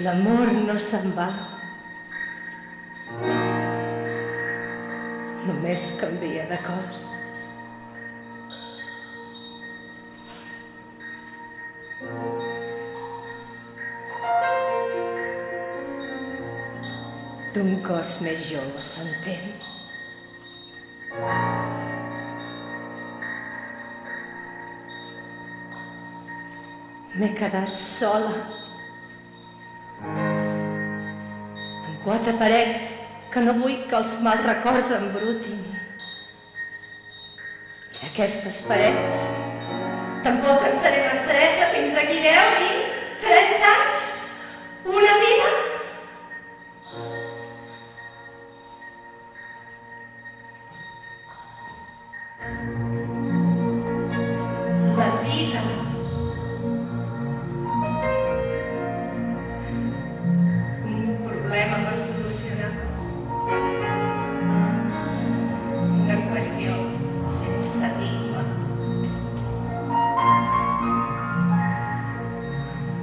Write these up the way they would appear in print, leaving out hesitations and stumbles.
L'amor no se'n va. Només canvia de cos. D'un cos més jove s'entén. M'he quedat sola. En quatre parets que no vull que els mals records embrutin. I d'aquestes parets tampoc en seré mestressa fins d'aquí 10, 20, 30 anys. Una vida. La vida. Un problema per solucionar. Una equació sense enigma.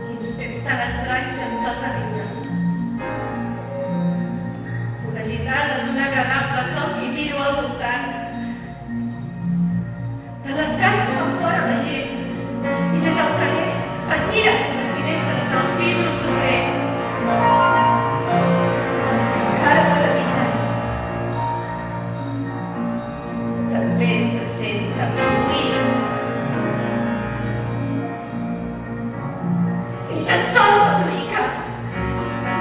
Quins temps tan estranys em toca viure. Una gitana d'un agradable sol i miro al voltant. De les cases van fora la gent i des del carrer es miren les finestres dels pisos sobrers. Els que encara deshabiten també se senten buits. Ni tan sols el rica.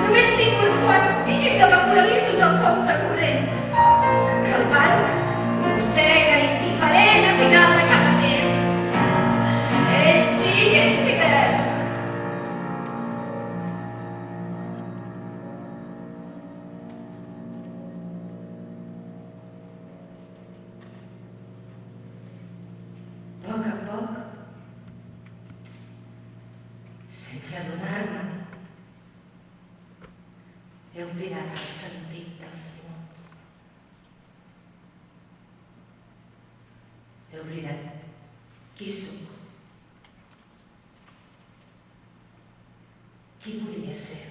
Només tinc uns quants dígits evaporadissos al compte corrent que el banc mossega indiferent a final de cada mes. Ell sí que és fidel. A poc, sense adonar-me'n, he oblidat el sentit dels mots. He oblidat qui sóc, qui volia ser.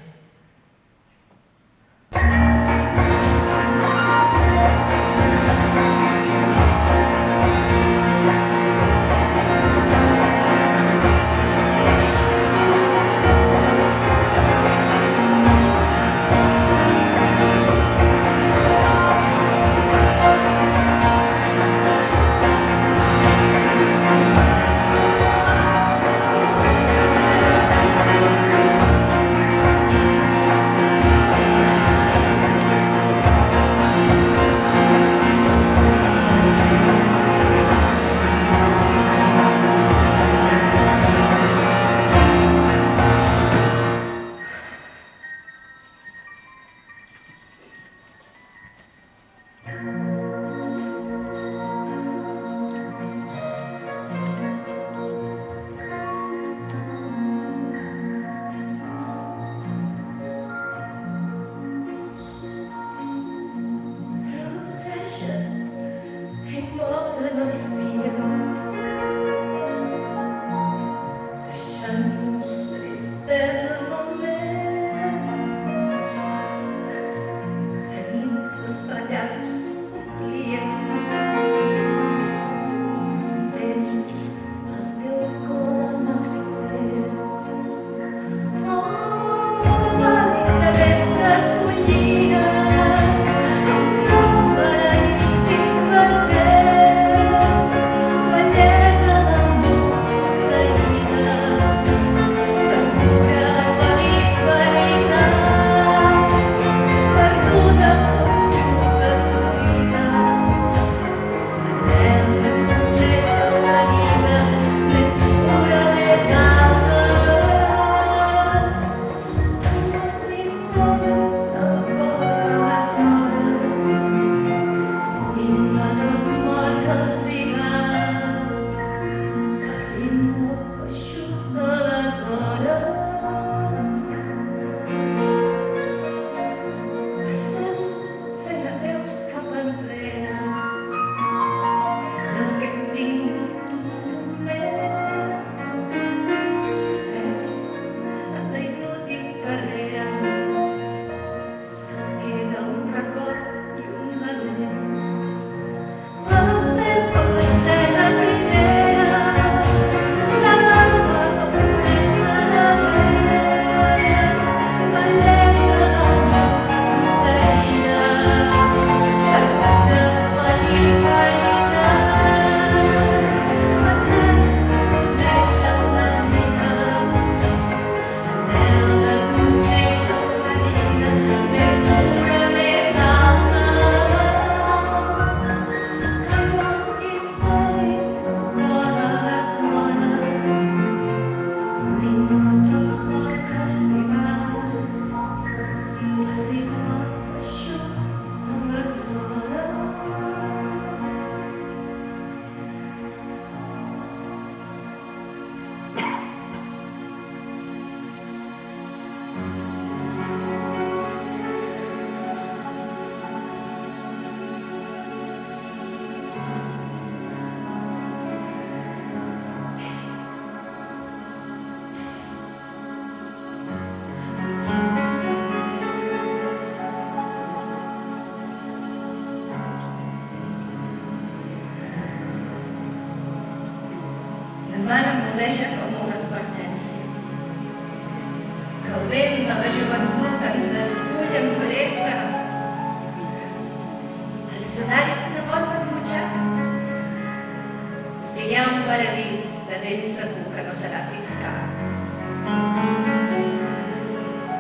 ben segur que no serà fiscal.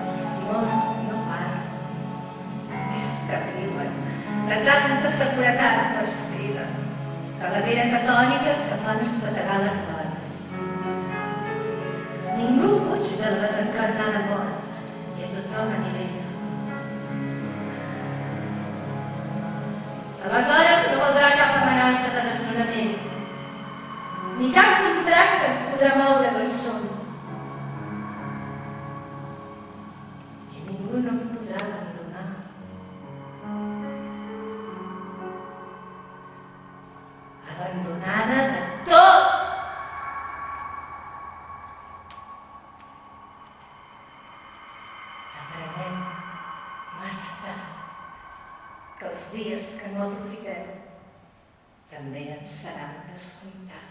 Els morts no paren, és que riuen de tanta seguretat perceba, calaveres atòniques que fan espetegar les dones. Ningú fuig de la desencarnada mort i a tothom anivella. Aleshores no valdrà cap amenaça de desnonament, ni cap contracte ens podrà moure d'on som. I ningú no em podrà abandonar. Abandonada de tot! Aprenem massa tard que els dies que no aprofitem també ens seran descomptats.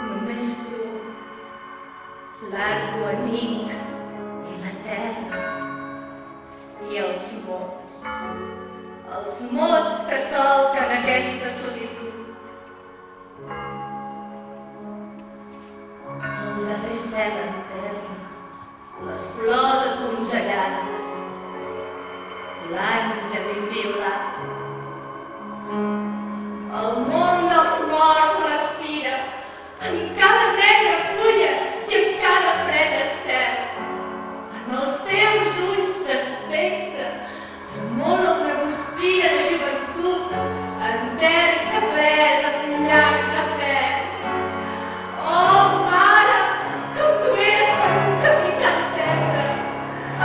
Només tu, l'aigua, nit i la terra i els mots que solquen aquesta solitud. El darrer cel en terra, les flors acongellades, l'àngel inviolat. El món dels morts respira en cada negra fulla i en cada fred estel. En els teus ulls d'espectre tremola una guspira de joventut entèrrica presa d'un llarg de fe. Oh, mare, que tu eres com un capità tendre.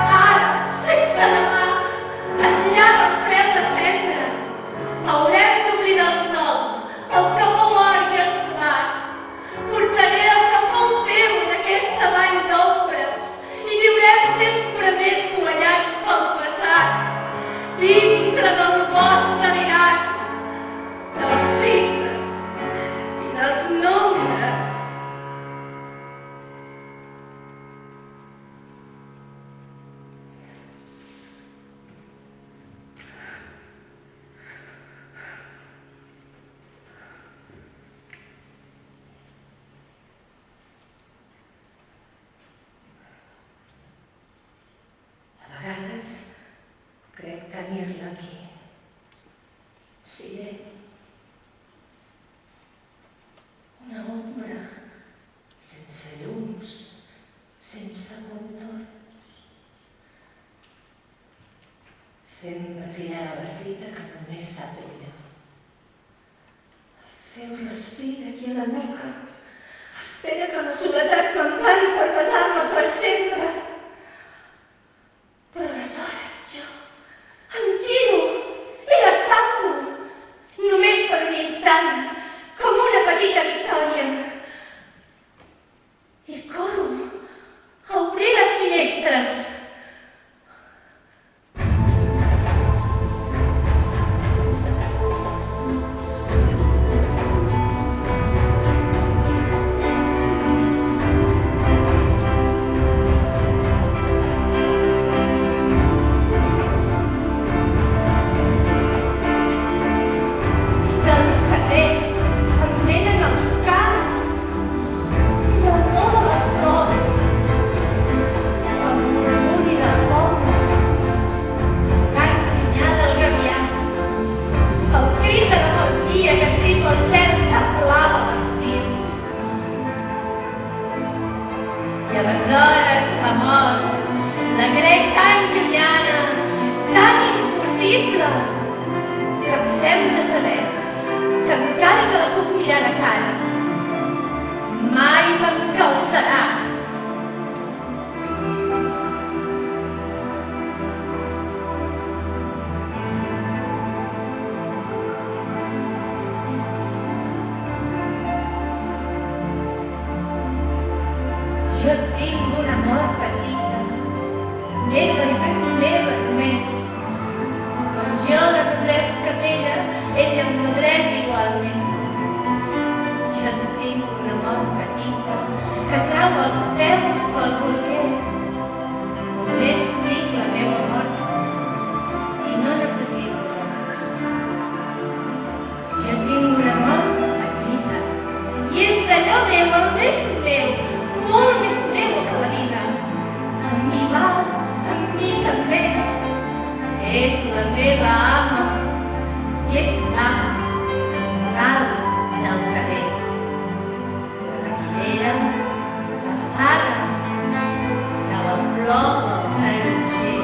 Ara, sense demà, enllà del fred de cendre, haurem d'oblidar el sol, el capó or i esclar. Portaré el capó teu d'aquesta vall d'ombres i viurem sempre més guanyats pel passat, dintre del bosc delirant, dels signes i dels nombres. A vegades crec tenir-la aquí, silent, una ombra, sense llums, sense contorns. Sempre fidel a la cita que només sap ella. El seu respir aquí a la nuca espera que la soledat m'empari per besar-la per sempre. Però aleshores jo em giro i l'estampo, només per un instant, com una petita victòria. I corro a obrir les finestres. és la meva ama i és l'ama moral del carrer. La primera, la pare de la flor del taronger.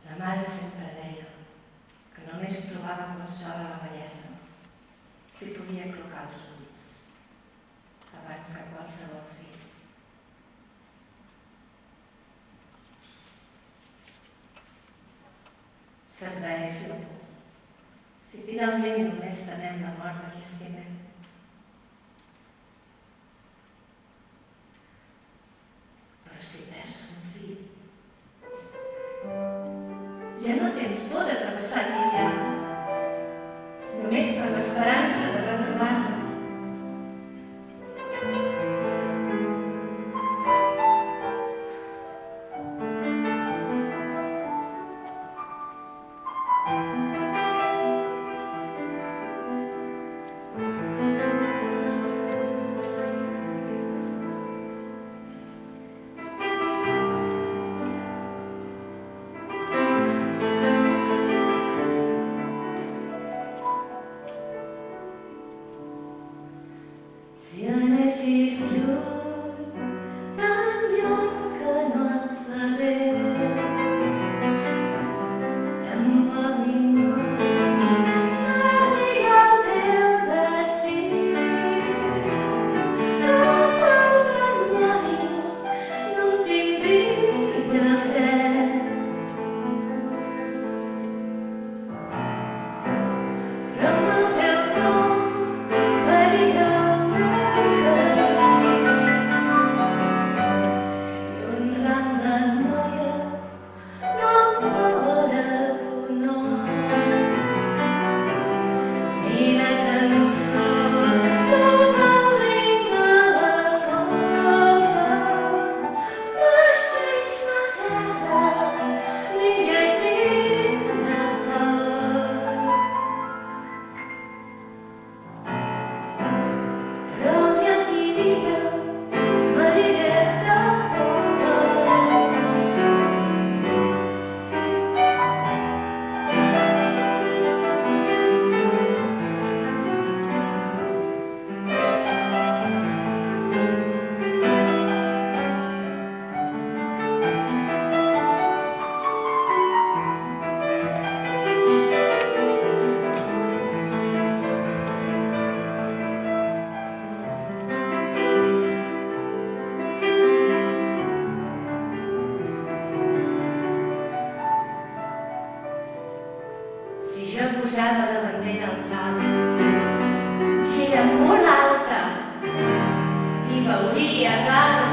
La mare sempre deia que només trobava consol a la bellesa si podia aclucar els ulls abans que qualsevol fill. S'esvaeix la por si finalment només tenem la mort de qui estimem. Però si perds un fill, ja no tens por de travessar l'illa, només per l'esperança de retrobar-lo. Si anessis lluny, tan lluny que no en sabés, tampoc ningú sabria el teu destí. Tot el renyari no en tindria res, però amb el teu nom faria jo posava la bandera al camp i era molt alta, t'hi veuria dalt.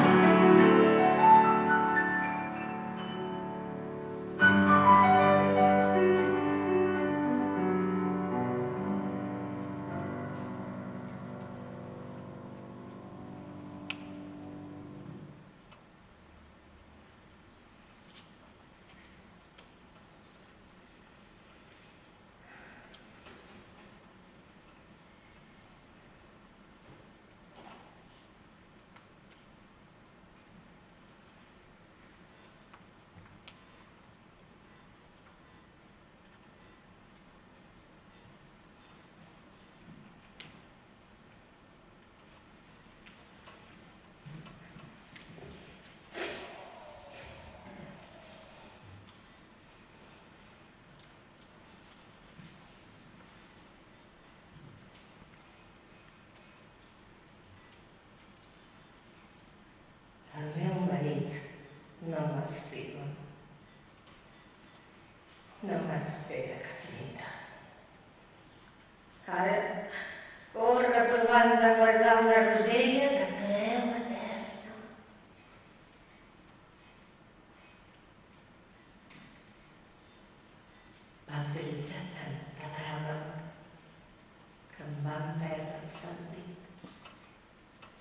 em van perdre el sentit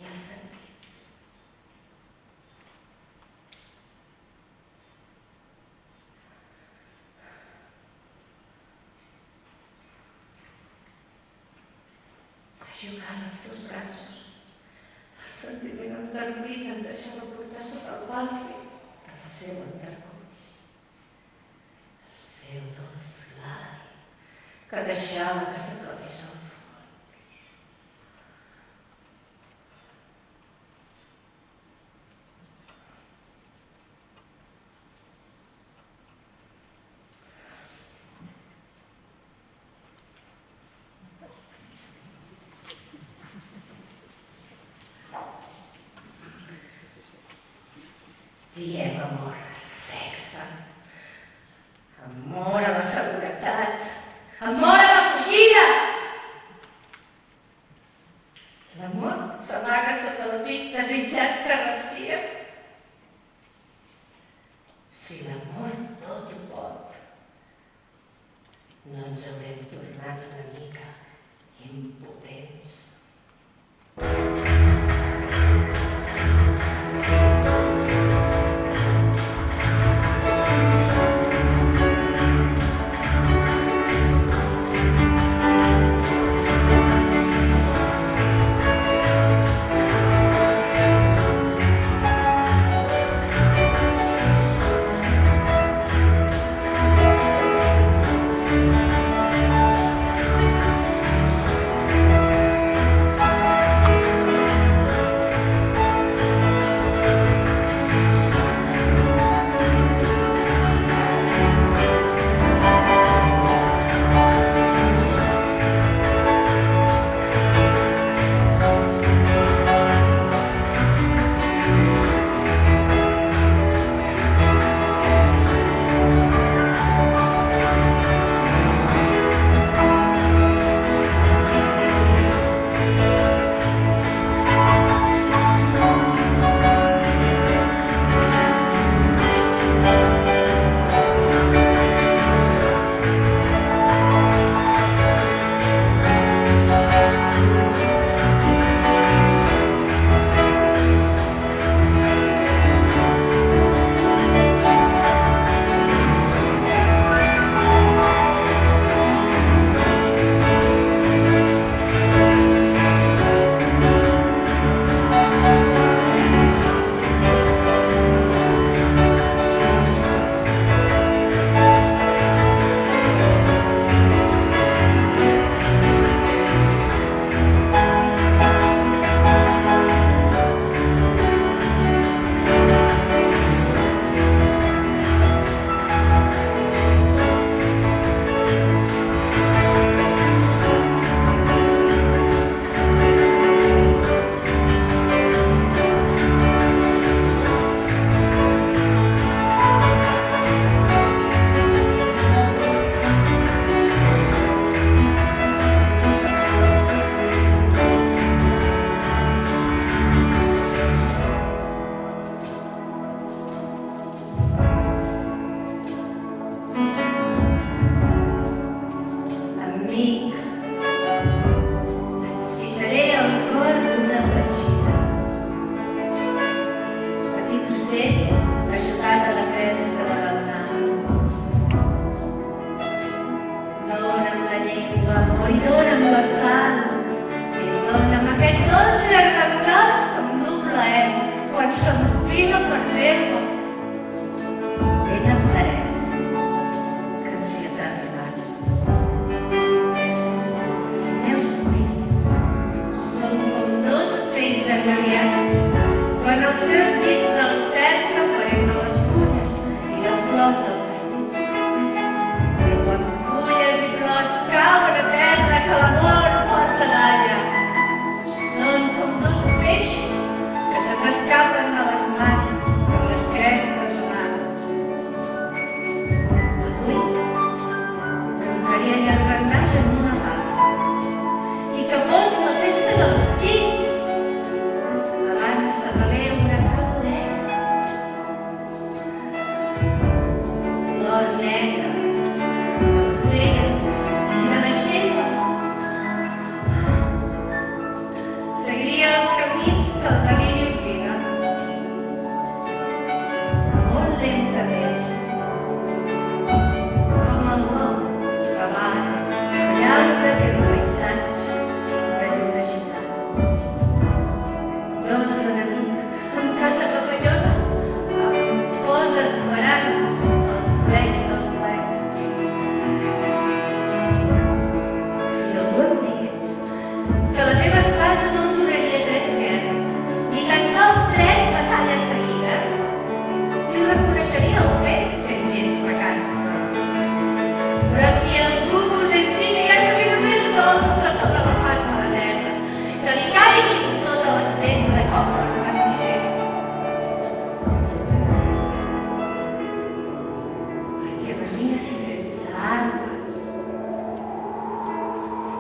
i els sentits. Va jugar als seus braços. El sentiment enterbolit em deixava portar sota el palpi del seu enterboix. El seu dolç glari que deixava que s'acabés el foc. Diem amor al sexe, amor a la seguretat, amor a la fugida. L'amor s'amaga sota el pit desitjat que respira. Si l'amor tot ho pot, no ens haurem tornat una mica impotents.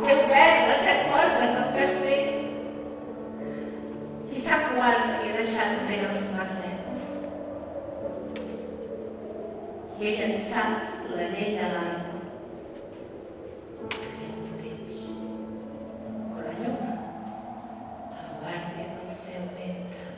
Té obert les 7 portes del castell. I cap guarda havia deixat enrere els merlets. I he llançat l'anell a l'aigua. Aquest mateix. O la lluna, a la guàrdia del seu ventre.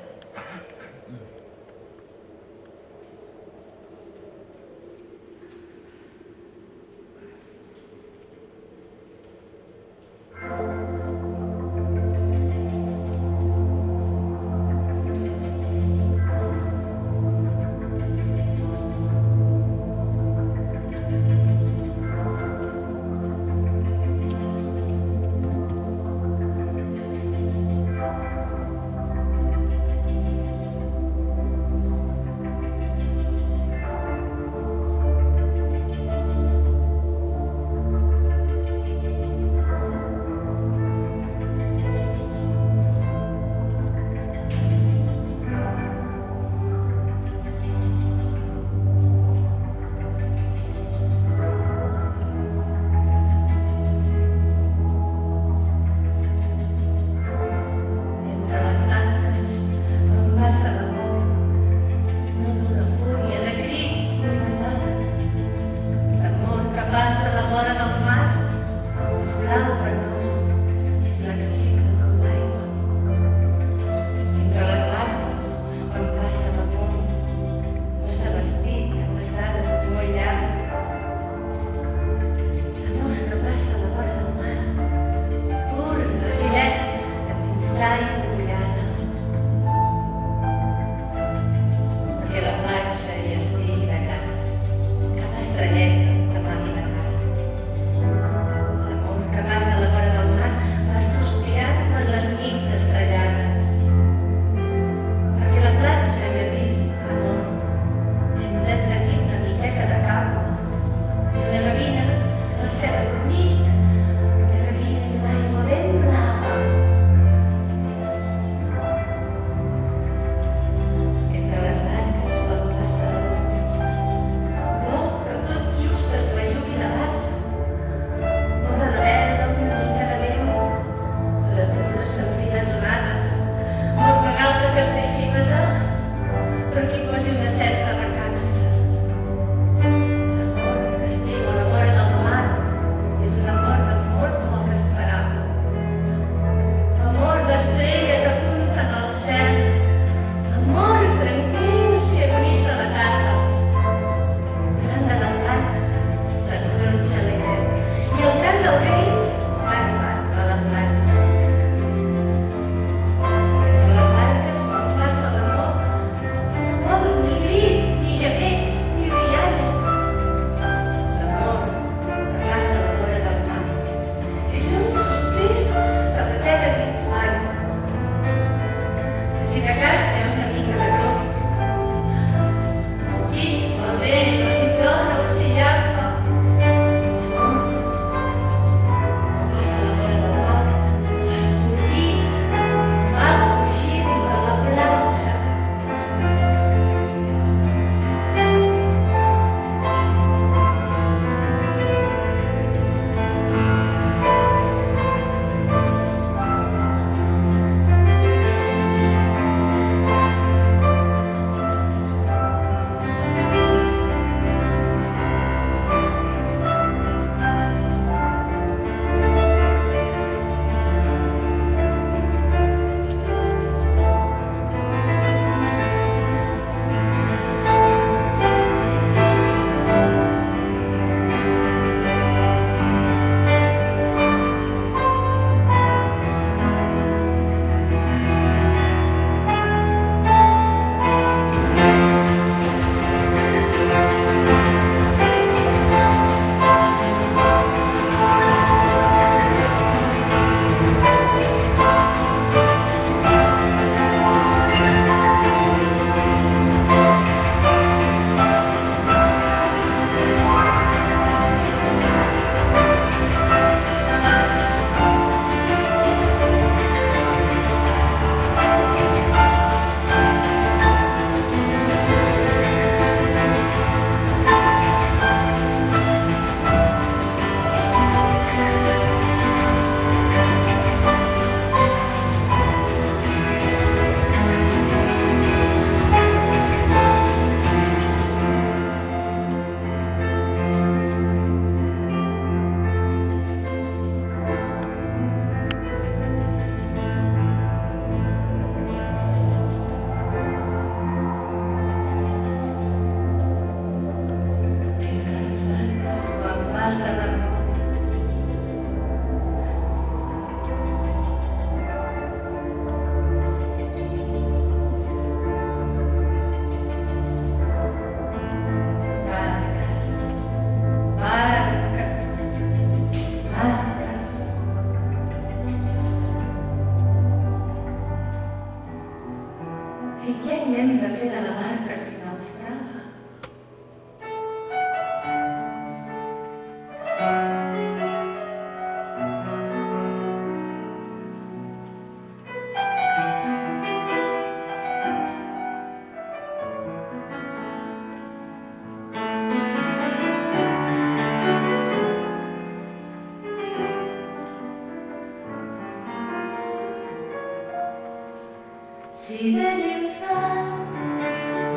Si ben instant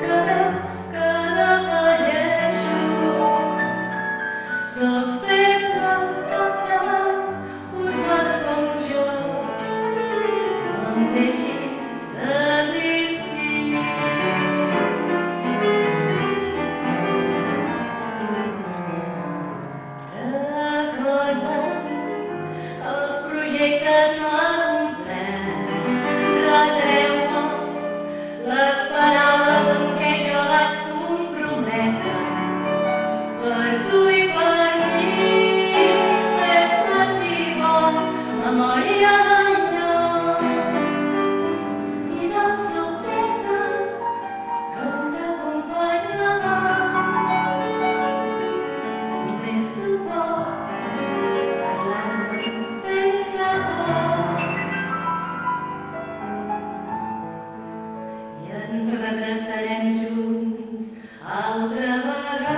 que veus que defalleixo, soc feble cap davant, ho saps com jo, no em deixis desistir. Recorda'm els projectes no acomplerts, retreu-me les paraules en què jo vaig comprometre per tu i per mi. Fes-me, si vols, memòria del lloc i dels objectes que ens acompanyaven. Només tu pots parlar-me sense por i ens redreçarem junts altra vegada.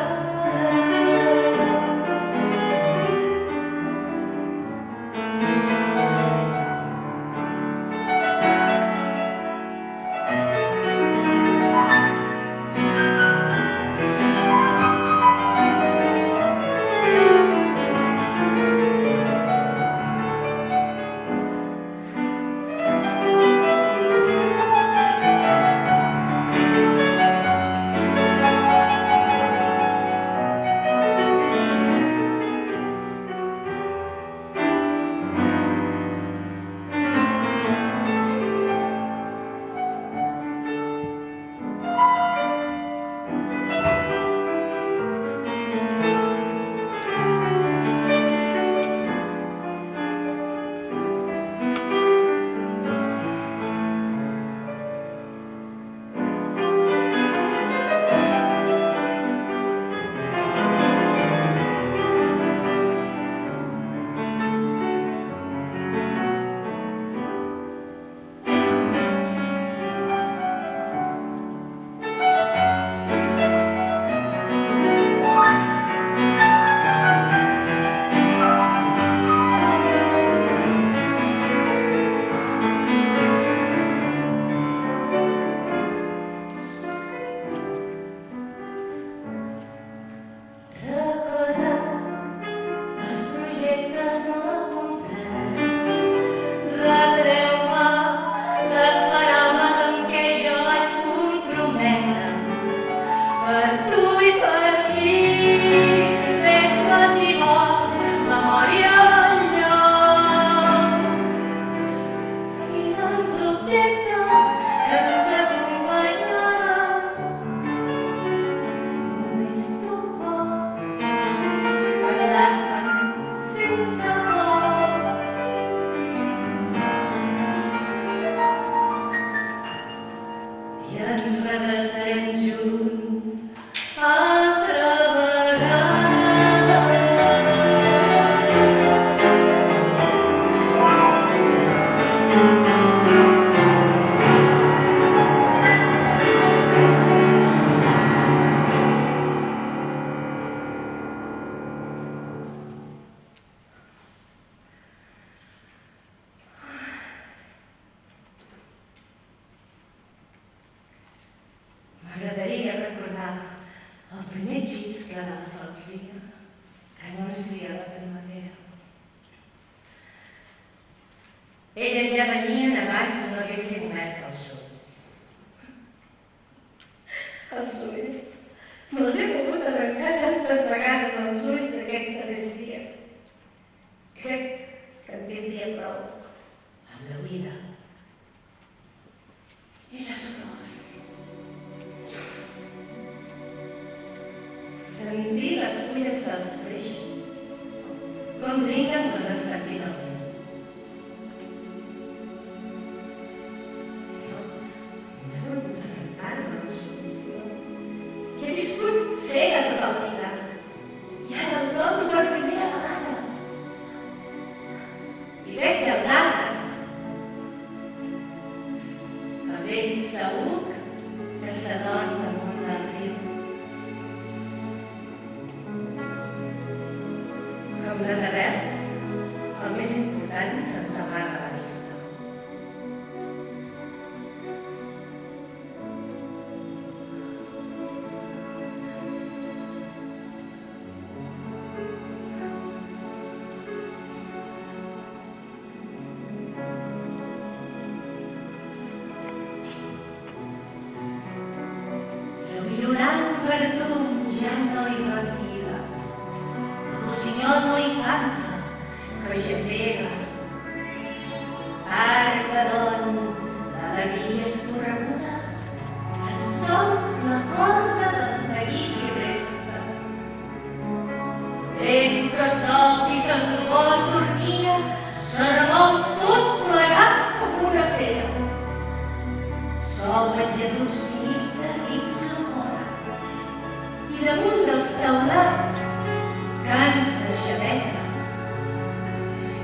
M'agradaria recordar el primer xiscle de la falsia que anuncia la primavera. Elles ja venien abans no haguessin obert els ulls. Els ulls? Me'ls he volgut arrencar tantes vegades als ulls aquests darrers dies. Crec que en tindria prou amb la vida i les olors. Sentir les fulles dels freixos, com brinquen quan les patim al vent. M'he volgut arrencar-me la solució, que he viscut cega tota la vida, i ara els obro per primera vegada. I veig els arbres, el vell saüc que s'adorm damunt del riu. Com les arrels, el més important se'ns amaga a la vista. gemegar. Arca, doncs, l'alegria escorreguda, tan sols la corda del neguit hi resta. Vent que sopli que el gos dormia, se remou tot plegat com una fera. S'obren lladurs sinistres dins la vora, i damunt dels teulats cants de xaveca.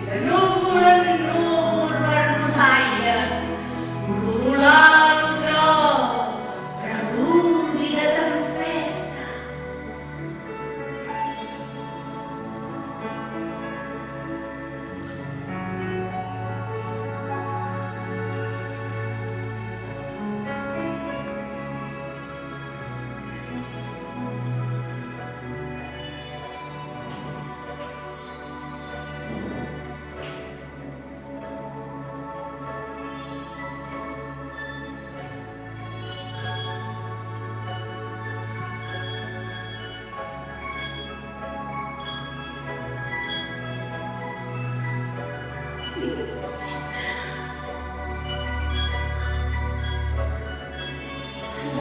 De núvol en núvol per los aires, rodolant un tro, preludi de tempesta.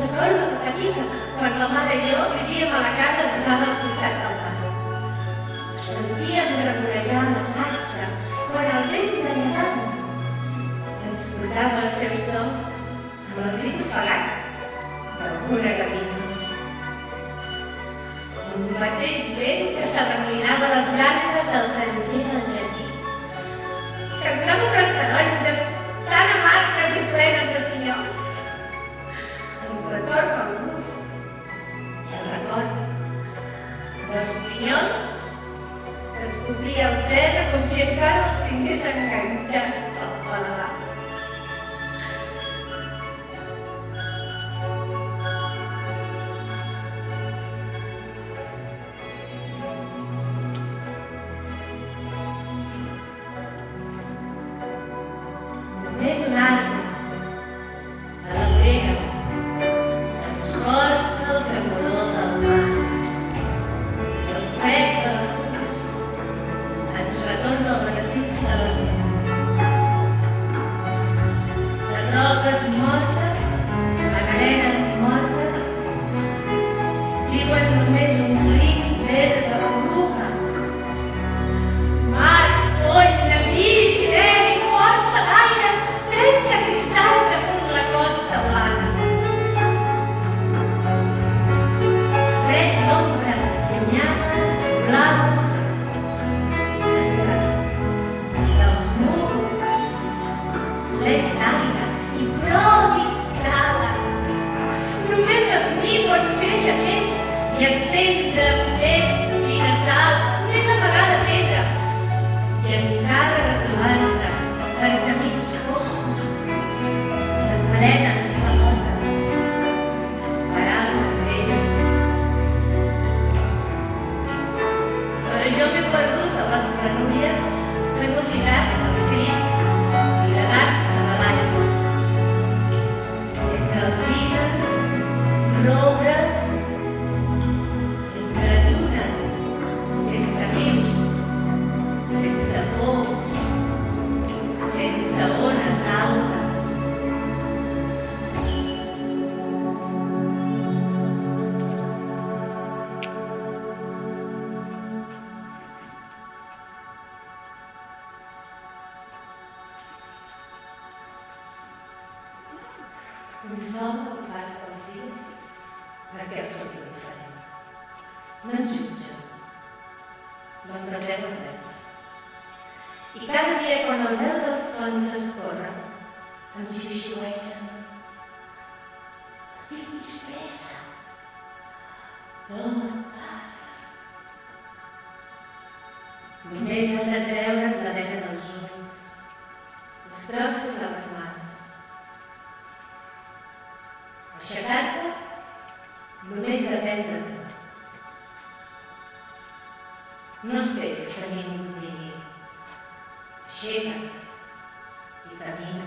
Recordo de petita, quan la mare i jo vivíem a la casa posada al costat del mar. Sentíem revorejar la platja quan el vent de llevant ens portava el seu so amb el crit ofegat d'alguna gavina. Un mateix vent que s'arremolinava les branques del taronger del jardí. Cantava unes taronges tan amargues i plenes de pinyols. El retorn al gust i el record dels pinyols que es cobria el terra com si encara els tingués enganxats al paladar. Només un arbre a la vorera ens porta el tremolor del mar i el fred de la fulla ens retorna el benefici de les nens. De roques mortes a arenes mortes viuen només uns rics d'herba bruga. Mar, poll, negrís i vent i força d'aire, trenta cristalls damunt la costa blana. Ret d'ombra, llunyana, blau, dels núvols, plens d'aire i prodis d'ales. Només amb mi pots créixer més i estendre més finesal, més amagada pedra, i encara retrobar-te per camins foscos, de plenes remotes, paraules velles. Però jo m'he perdut a les penúries, m'he oblidat el crit i la dansa de l'aigua. Entre alzines, roures, entre dunes, sense rius, sense por, sense ones altes. Un sol que fas pels dies perquè el sóc diferent. No em jutja, no em pretén res. I cada dia quan el vel dels fonts s'escorre, em xiu-xiueja. No tinguis pressa. Tot passa. Només has de treure't la vena dels ulls, els trossos de les mans. Aixecar-te només depèn de tu. No esperis que ningú et digui. Aixeca't i camina.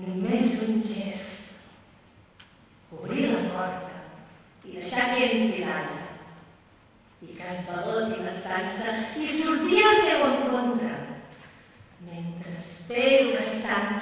Només un gest. Obrir la porta i deixar que entri l'Anna. I que es baloti l'estança i sortir al seu encontre. Mentre espero que es tanqui